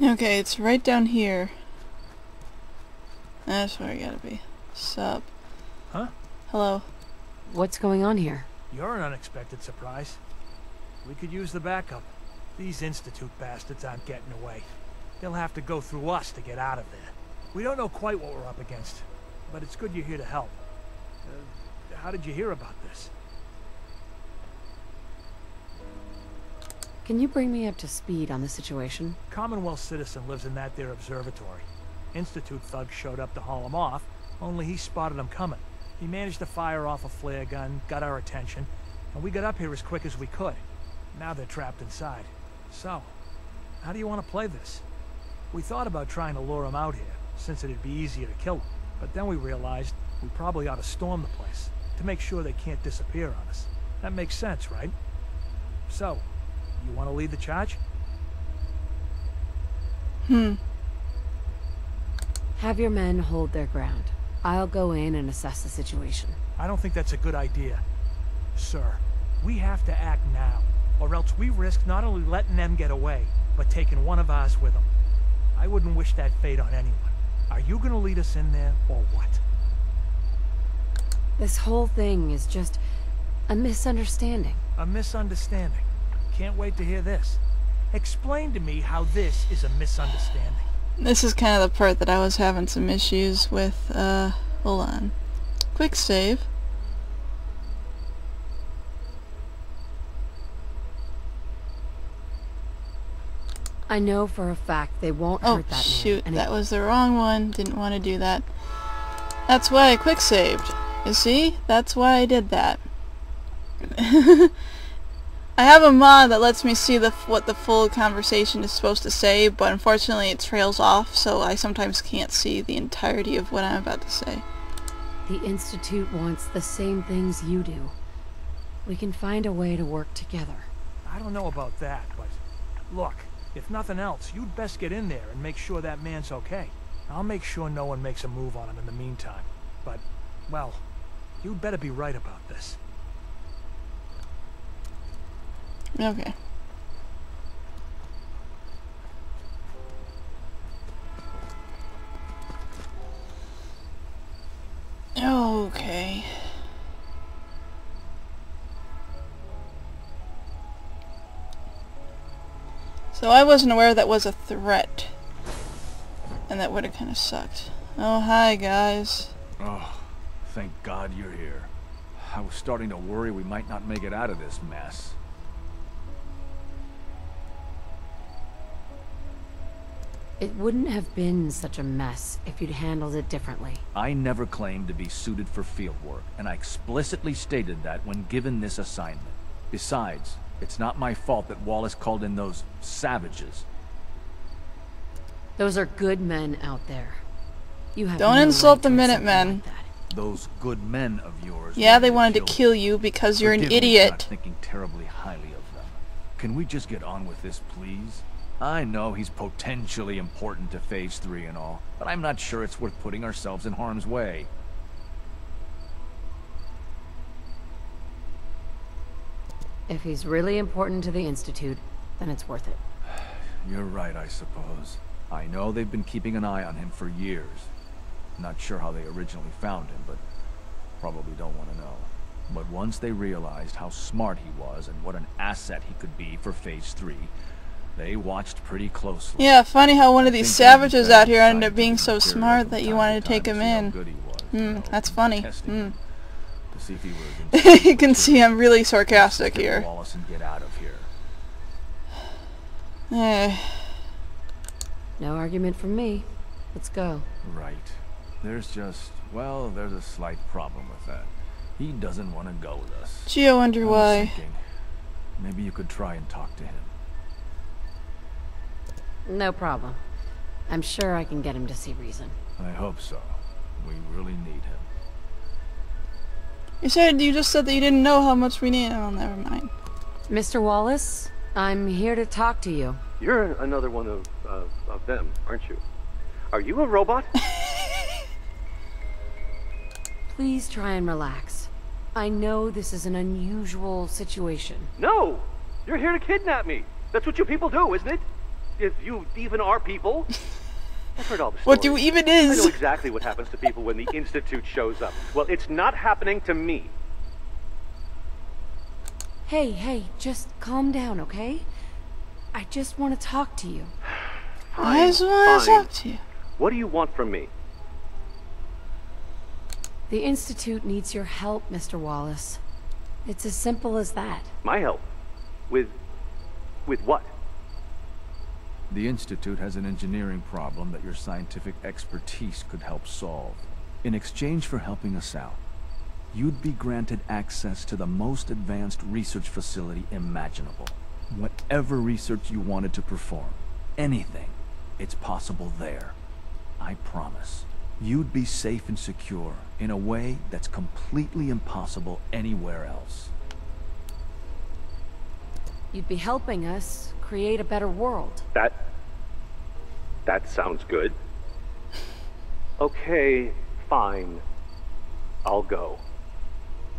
Okay, it's right down here. That's where I gotta be. Sup? Huh? Hello. What's going on here? You're an unexpected surprise. We could use the backup. These Institute bastards aren't getting away. They'll have to go through us to get out of there. We don't know quite what we're up against, but it's good you're here to help. How did you hear about this? Can you bring me up to speed on the situation? Commonwealth citizen lives in that there observatory. Institute thugs showed up to haul him off, only he spotted them coming. He managed to fire off a flare gun, got our attention, and we got up here as quick as we could. Now they're trapped inside. So, how do you want to play this? We thought about trying to lure him out here, since it'd be easier to kill him. But then we realized we probably ought to storm the place, to make sure they can't disappear on us. That makes sense, right? So, you want to lead the charge? Have your men hold their ground. I'll go in and assess the situation. I don't think that's a good idea. Sir, we have to act now, or else we risk not only letting them get away, but taking one of ours with them. I wouldn't wish that fate on anyone. Are you gonna lead us in there, or what? This whole thing is just a misunderstanding. A misunderstanding. Can't wait to hear this. Explain to me how this is a misunderstanding. This is kind of the part that I was having some issues with. Hold on. Quick save. I know for a fact they won't hurt that man. Oh, shoot. And That was the wrong one. Didn't want to do that. That's why I quick saved. You see? That's why I did that. I have a mod that lets me see what the full conversation is supposed to say, but unfortunately it trails off, so I sometimes can't see the entirety of what I'm about to say. The Institute wants the same things you do. We can find a way to work together. I don't know about that, but look, if nothing else, you'd best get in there and make sure that man's okay. I'll make sure no one makes a move on him in the meantime. But, well, you'd better be right about this. Okay. Okay. So I wasn't aware that was a threat. And that would have kind of sucked. Oh, hi guys. Oh, thank God you're here. I was starting to worry we might not make it out of this mess. It wouldn't have been such a mess if you'd handled it differently. I never claimed to be suited for field work, and I explicitly stated that when given this assignment. Besides, it's not my fault that Wallace called in those savages. Those are good men out there. You have Don't no insult right the to accept Minutemen. like that. Those good men of yours. Yeah, they wanted to kill you because you're an Forgive me for idiot. not thinking terribly highly of them. Can we just get on with this, please? I know he's potentially important to Phase 3 and all, but I'm not sure it's worth putting ourselves in harm's way. If he's really important to the Institute, then it's worth it. You're right, I suppose. I know they've been keeping an eye on him for years. Not sure how they originally found him, but probably don't want to know. But once they realized how smart he was and what an asset he could be for Phase 3, they watched pretty closely. Yeah, funny how one of these savages out here ended up being so material smart from that you time wanted to to take time him see how in. good he was, you know, That's funny. testing him to see if he was You can see I'm really sarcastic Get here. Wallace and get out of here. Eh. No argument from me. Let's go. Right. There's just, well, there's a slight problem with that. He doesn't want to go with us. Gee, I wonder I was why. thinking, maybe you could try and talk to him. No problem. I'm sure I can get him to see reason. I hope so. We really need him. You just said that you didn't know how much we need. Oh, never mind. Mr. Wallace, I'm here to talk to you. You're another one of them, aren't you? Are you a robot? Please try and relax. I know this is an unusual situation. No! You're here to kidnap me. That's what you people do, isn't it? If you even are people? I've heard all the stories. What you even I know is? exactly what happens to people when the Institute shows up. Well, it's not happening to me. Hey, just calm down, okay? I just want to talk to you. I just want to fine. talk to you. What do you want from me? The Institute needs your help, Mr. Wallace. It's as simple as that. My help? With what? The Institute has an engineering problem that your scientific expertise could help solve. In exchange for helping us out, you'd be granted access to the most advanced research facility imaginable. Whatever research you wanted to perform, anything, it's possible there. I promise. You'd be safe and secure in a way that's completely impossible anywhere else. You'd be helping us create a better world. That sounds good. Okay, fine. I'll go.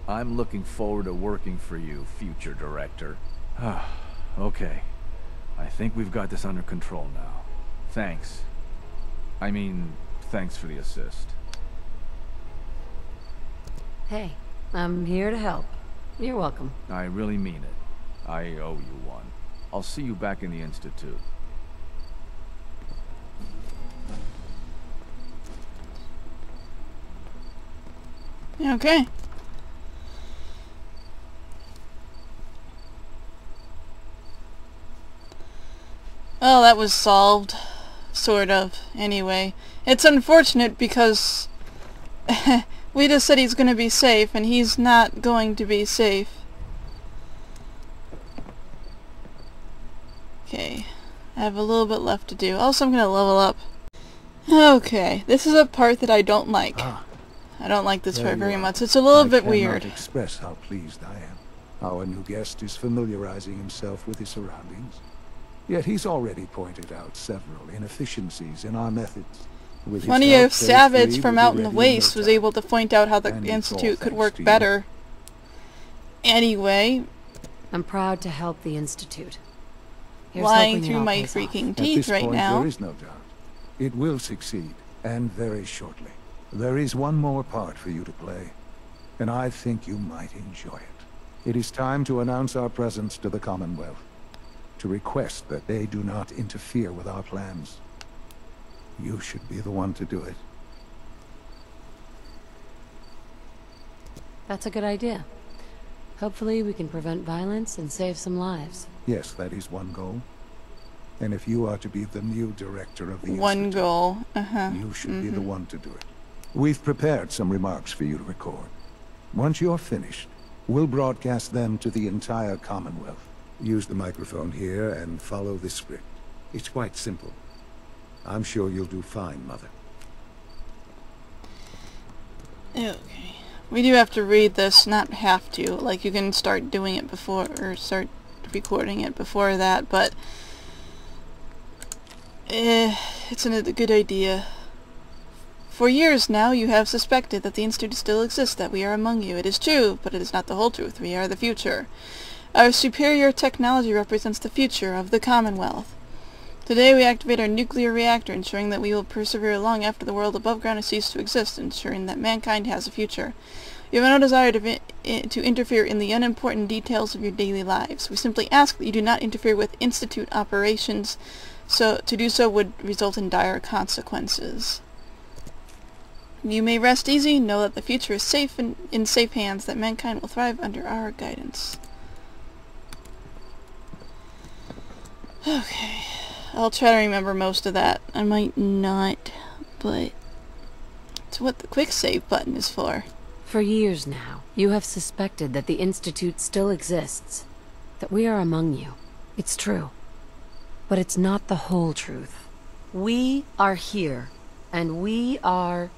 I'm looking forward to working for you, future director. Okay. I think we've got this under control now. Thanks. I mean, thanks for the assist. Hey, I'm here to help. You're welcome. I really mean it. I owe you one. I'll see you back in the Institute. Okay. Well, that was solved. Sort of. Anyway. It's unfortunate because we just said he's going to be safe, and he's not going to be safe. Okay. I have a little bit left to do. Also, I'm going to level up. Okay. This is a part that I don't like. I don't like this part very much. It's a little bit weird. I cannot express how pleased I am. Our new guest is familiarizing himself with his surroundings. Yet he's already pointed out several inefficiencies in our methods. With his Plenty help, of phase Savage 3 from will be out in the ready waste no was time. able to point out how the And it's all Institute could thanks work to you. better. Anyway, I'm proud to help the Institute. Here's lying hoping it through all my pays off. freaking At teeth this right point, now. there is no doubt. It will succeed, and very shortly. There is one more part for you to play, and I think you might enjoy it. It is time to announce our presence to the Commonwealth, to request that they do not interfere with our plans. You should be the one to do it. That's a good idea. Hopefully we can prevent violence and save some lives. Yes, that is one goal. And if you are to be the new director of the One Institute, goal. you should be the one to do it. We've prepared some remarks for you to record. Once you're finished, we'll broadcast them to the entire Commonwealth. Use the microphone here and follow this script. It's quite simple. I'm sure you'll do fine, Mother. Okay. We do have to read this, not have to. Like, you can start doing it before, or start recording it before that, but it's a good idea. For years now, you have suspected that the Institute still exists, that we are among you. It is true, but it is not the whole truth. We are the future. Our superior technology represents the future of the Commonwealth. Today we activate our nuclear reactor, ensuring that we will persevere long after the world above ground has ceased to exist, ensuring that mankind has a future. We have no desire to interfere in the unimportant details of your daily lives. We simply ask that you do not interfere with Institute operations, so to do so would result in dire consequences. You may rest easy, know that the future is safe and in safe hands, that mankind will thrive under our guidance. Okay, I'll try to remember most of that. I might not, but it's what the quick save button is for. For years now, you have suspected that the Institute still exists, that we are among you. It's true. But it's not the whole truth. We are here, and we are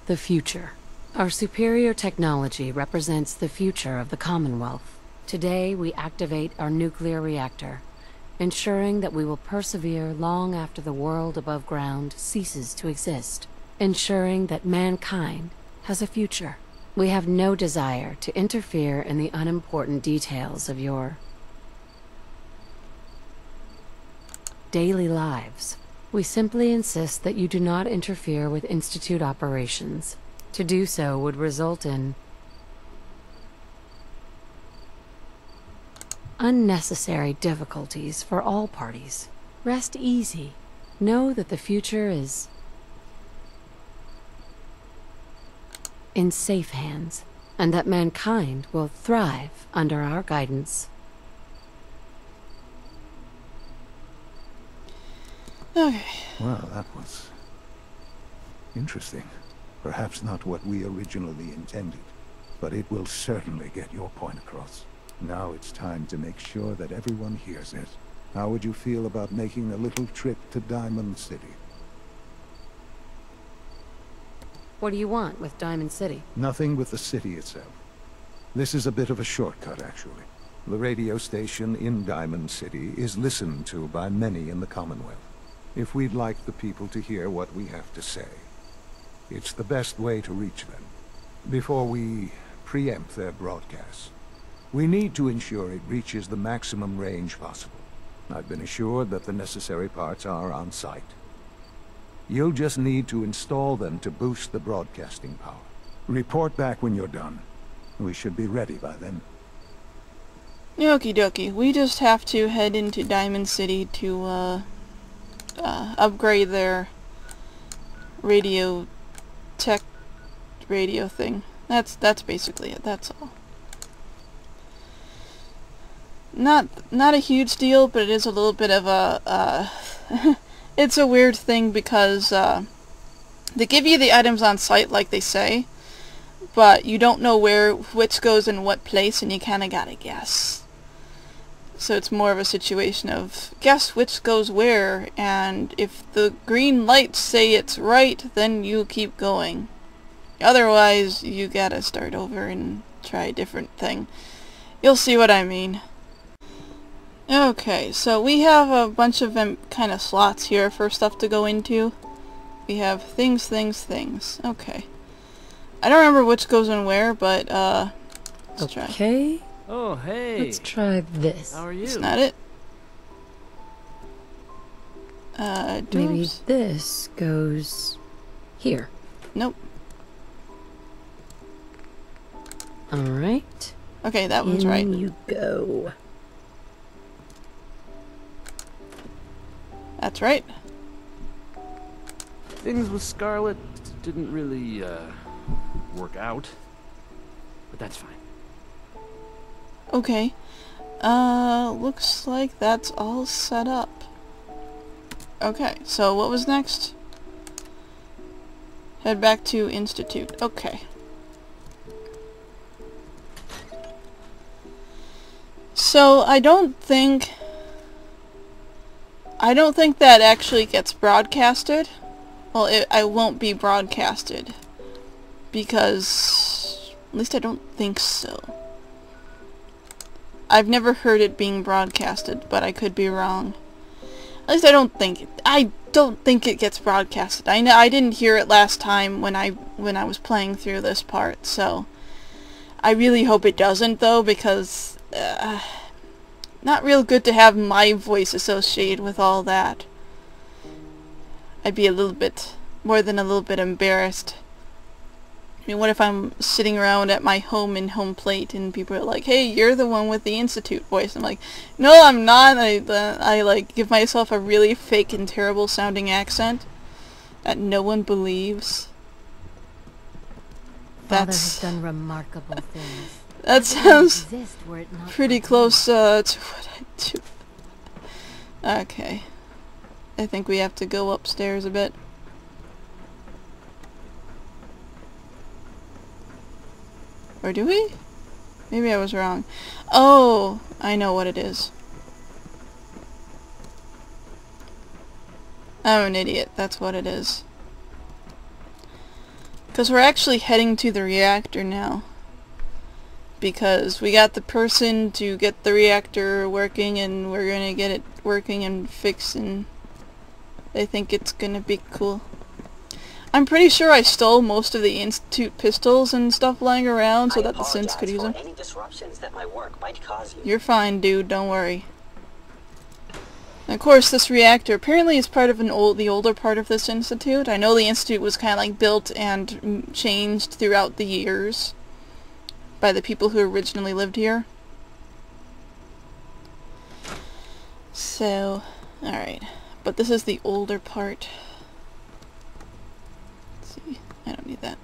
the future. Our superior technology represents the future of the Commonwealth. Today, we activate our nuclear reactor, ensuring that we will persevere long after the world above ground ceases to exist, ensuring that mankind has a future. We have no desire to interfere in the unimportant details of your daily lives. We simply insist that you do not interfere with Institute operations. To do so would result in unnecessary difficulties for all parties. Rest easy. Know that the future is in safe hands, and that mankind will thrive under our guidance. Okay. Well, that was interesting. Perhaps not what we originally intended, but it will certainly get your point across. Now it's time to make sure that everyone hears it. How would you feel about making a little trip to Diamond City? What do you want with Diamond City? Nothing with the city itself. This is a bit of a shortcut, actually. The radio station in Diamond City is listened to by many in the Commonwealth. If we'd like the people to hear what we have to say, it's the best way to reach them. Before we preempt their broadcasts, we need to ensure it reaches the maximum range possible. I've been assured that the necessary parts are on site. You'll just need to install them to boost the broadcasting power. Report back when you're done. We should be ready by then. Okie dokie. We just have to head into Diamond City to, upgrade their radio thing. That's basically it. That's all. Not a huge deal, but it is a little bit of a, it's a weird thing because, they give you the items on site like they say, but you don't know which goes in what place, and you kinda gotta guess. So it's more of a situation of, guess which goes where, and if the green lights say it's right, then you keep going. Otherwise, you gotta start over and try a different thing. You'll see what I mean. Okay, so we have a bunch of kind of slots here for stuff to go into. We have things. Okay. I don't remember which goes in where, but, let's try. Okay. Oh, hey. Let's try this. How are you? Isn't that it? Maybe dooms? this goes here. Nope. Alright. Okay, that one's right. In you go. That's right. Things with Scarlet didn't really, work out. But that's fine. Okay. Looks like that's all set up. Okay, so what was next? Head back to Institute. Okay. So, I don't think that actually gets broadcasted. Well, I won't be broadcasted. Because, at least I don't think so. I've never heard it being broadcasted, but I could be wrong. At least I don't think it gets broadcasted. I didn't hear it last time when I was playing through this part, so I really hope it doesn't though, because not real good to have my voice associated with all that. I'd be a little bit, more than a little bit embarrassed. I mean, what if I'm sitting around at my home in home plate and people are like, hey, you're the one with the Institute voice. I'm like, no, I'm not. I like, give myself a really fake and terrible sounding accent that no one believes. Father has done remarkable things. That sounds pretty close to what I do. Okay. I think we have to go upstairs a bit. Or do we? Maybe I was wrong. Oh, I know what it is. I'm an idiot. That's what it is. Because we're actually heading to the reactor now. Because we got the person to get the reactor working, and we're gonna get it working and fixed, and I think it's gonna be cool. I'm pretty sure I stole most of the Institute pistols and stuff lying around so that the synths could use them. Any disruptions that my work might cause you. You're fine, dude. Don't worry. And of course, this reactor apparently is part of the older part of this institute. I know the institute was kind of like built and changed throughout the years by the people who originally lived here. So, alright. But this is the older part. Let's see. I don't need that.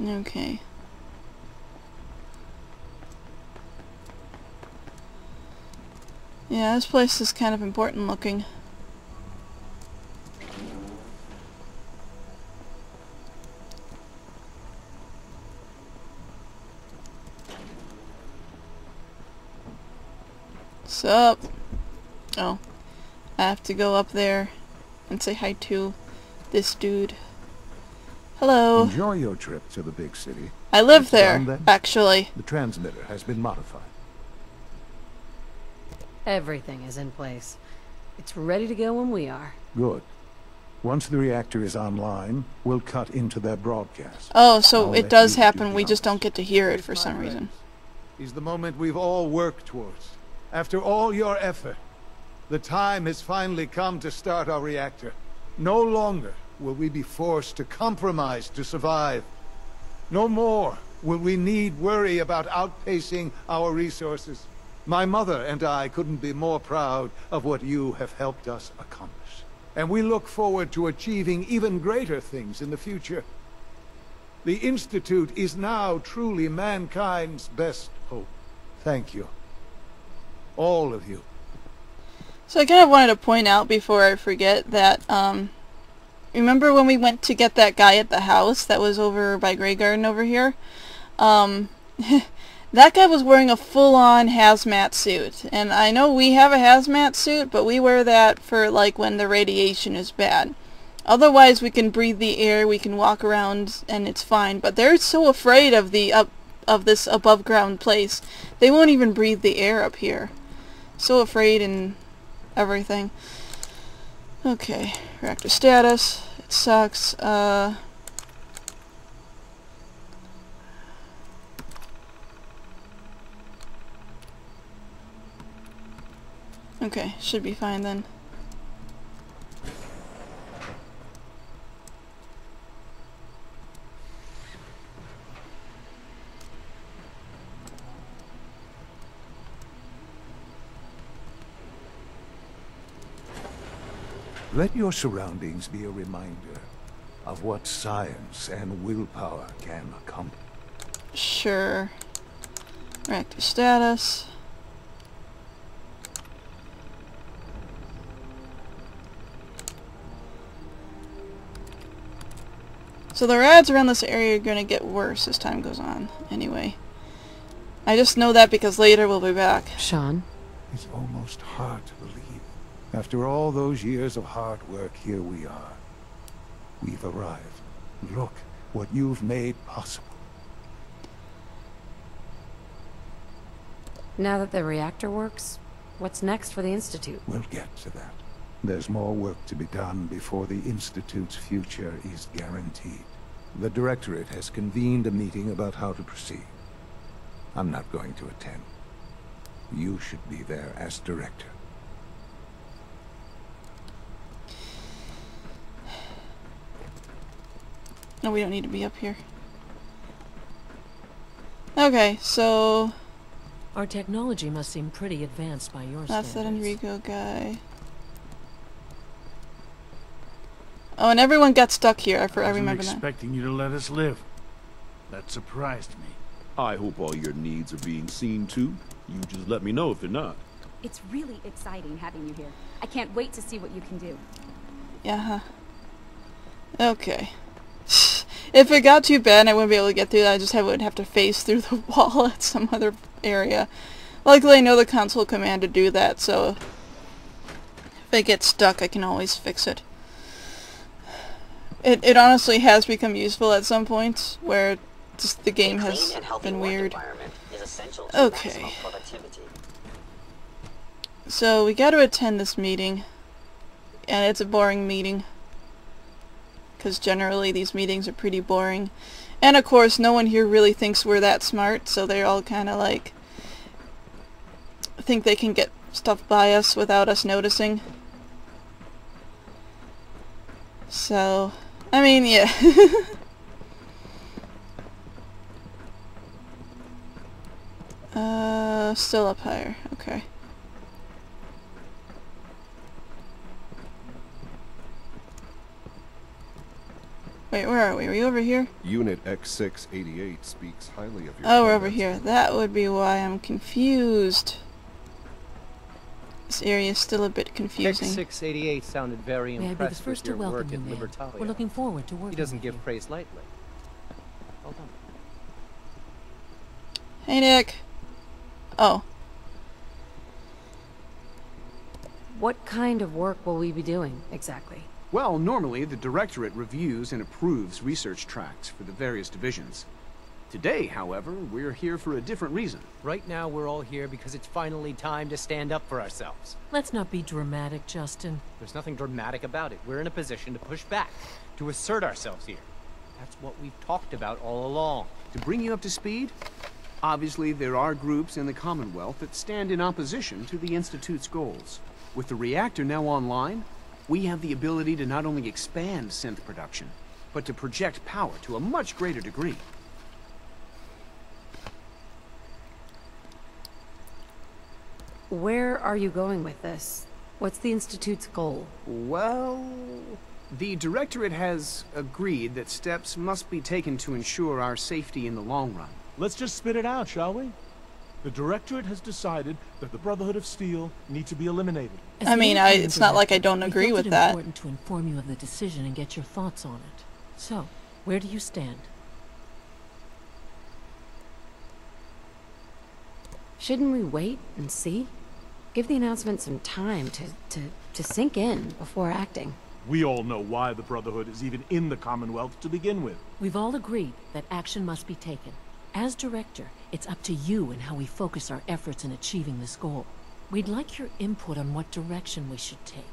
Okay. Yeah, this place is kind of important looking. What's up? Oh. I have to go up there and say hi to this dude. Hello. Enjoy your trip to the big city. I live It's there, done then? actually. The transmitter has been modified. Everything is in place. It's ready to go when we are. Good. Once the reactor is online, we'll cut into their broadcast. Oh, so I'll it let does you happen, do we the just don't honors. get to hear it for some reason. Is the moment we've all worked towards. After all your effort, the time has finally come to start our reactor. No longer will we be forced to compromise to survive. No more will we need worry about outpacing our resources. My mother and I couldn't be more proud of what you have helped us accomplish. And we look forward to achieving even greater things in the future. The Institute is now truly mankind's best hope. Thank you. All of you. So I kind of wanted to point out before I forget that, remember when we went to get that guy at the house that was over by Grey Garden over here? That guy was wearing a full-on hazmat suit. And I know we have a hazmat suit, but we wear that for, like, when the radiation is bad. Otherwise, we can breathe the air, we can walk around, and it's fine. But they're so afraid of this above-ground place. They won't even breathe the air up here. So afraid and everything. Okay, reactor status. It sucks. Okay, should be fine then. Let your surroundings be a reminder of what science and willpower can accomplish. Sure. Reactor status. So the rads around this area are going to get worse as time goes on. Anyway. I just know that because later we'll be back. Sean? It's almost hard to believe. After all those years of hard work, here we are. We've arrived. Look what you've made possible. Now that the reactor works, what's next for the Institute? We'll get to that. There's more work to be done before the Institute's future is guaranteed. The Directorate has convened a meeting about how to proceed. I'm not going to attend. You should be there as Director. No, we don't need to be up here. Okay, so Our technology must seem pretty advanced by your that's that standards. Enrico guy. Oh, and everyone got stuck here. I remember that. Expecting you to let us live. That surprised me. I hope all your needs are being seen to. You just let me know if they're not. It's really exciting having you here. I can't wait to see what you can do. Yeah. Okay. If it got too bad and I wouldn't be able to get through that, I just would have to face through the wall at some other area. Luckily, I know the console command to do that, so if I get stuck, I can always fix it. It honestly has become useful at some points where just the game has been weird. Okay. So we got to attend this meeting, and it's a boring meeting, because generally these meetings are pretty boring. And of course, no one here really thinks we're that smart, so they're all kind of like, think they can get stuff by us without us noticing. So, I mean, yeah. Still up higher, okay. Wait, where are we? Are we over here? Unit X688 speaks highly of your... Oh, we're over here. That would be why I'm confused. This area is still a bit confusing. X688 sounded very May I be the impressed first with to your welcome work you, at ma'am. Libertalia. We're looking forward to working He doesn't with give you. praise lightly. Well done. Hey, Nick. Oh. What kind of work will we be doing, exactly? Well, normally the Directorate reviews and approves research tracts for the various divisions. Today, however, we're here for a different reason. Right now, we're all here because it's finally time to stand up for ourselves. Let's not be dramatic, Justin. There's nothing dramatic about it. We're in a position to push back, to assert ourselves here. That's what we've talked about all along. To bring you up to speed, obviously there are groups in the Commonwealth that stand in opposition to the Institute's goals. With the reactor now online, we have the ability to not only expand synth production, but to project power to a much greater degree. Where are you going with this? What's the Institute's goal? Well, the Directorate has agreed that steps must be taken to ensure our safety in the long run. Let's just spit it out, shall we? The Directorate has decided that the Brotherhood of Steel need to be eliminated. As I the mean, independent it's not like I don't director, agree we with felt it that. important to inform you of the decision and get your thoughts on it. So, where do you stand? Shouldn't we wait and see? Give the announcement some time to sink in before acting. We all know why the Brotherhood is even in the Commonwealth to begin with. We've all agreed that action must be taken. As director, it's up to you and how we focus our efforts in achieving this goal. We'd like your input on what direction we should take.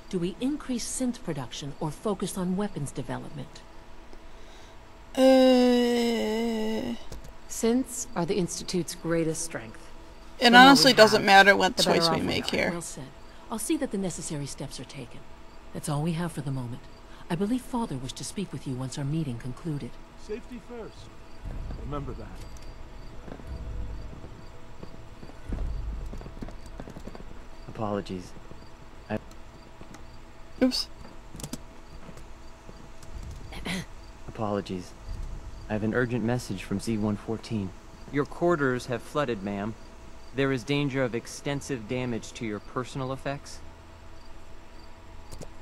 Do we increase synth production or focus on weapons development? Synths are the Institute's greatest strength. It The more we honestly doesn't have, matter what the better choice we off make are. here. Well said. I'll see that the necessary steps are taken. That's all we have for the moment. I believe Father wished to speak with you once our meeting concluded. Safety first. Remember that. Apologies. Oops. Apologies. I have an urgent message from Z-114. Your quarters have flooded, ma'am. There is danger of extensive damage to your personal effects.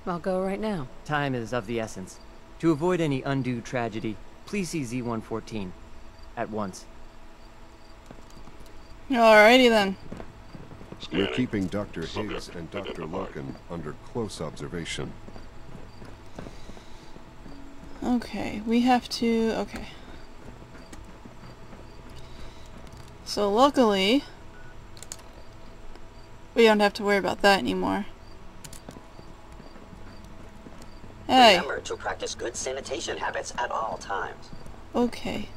I'll go right now. Time is of the essence. To avoid any undue tragedy, please see Z-114. At once. Alrighty then. We're keeping Dr. Higgs and Dr. Larkin under close observation. Okay, we have to... okay. So luckily, we don't have to worry about that anymore. Hey! Remember to practice good sanitation habits at all times. Okay.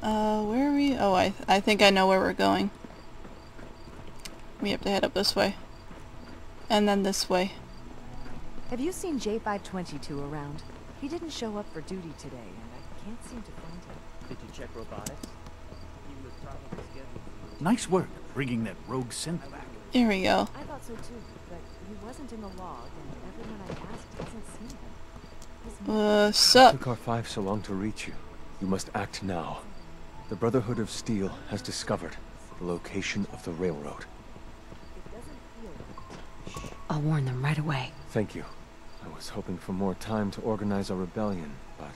Where are we? Oh, I think I know where we're going. We have to head up this way. And then this way. Have you seen J522 around? He didn't show up for duty today, and I can't seem to find him. Did you check robotics? He was probably scheduled. Nice work bringing that rogue synth back. Here we go. I thought so too, but he wasn't in the log, and everyone I asked hasn't seen him. Sup? It took R5 so long to reach you. You must act now. The Brotherhood of Steel has discovered the location of the railroad. I'll warn them right away. Thank you. I was hoping for more time to organize a rebellion, but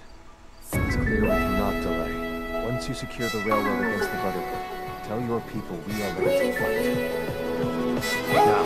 it's clear we cannot delay. Once you secure the railroad against the Brotherhood, tell your people we are ready to fight. Now.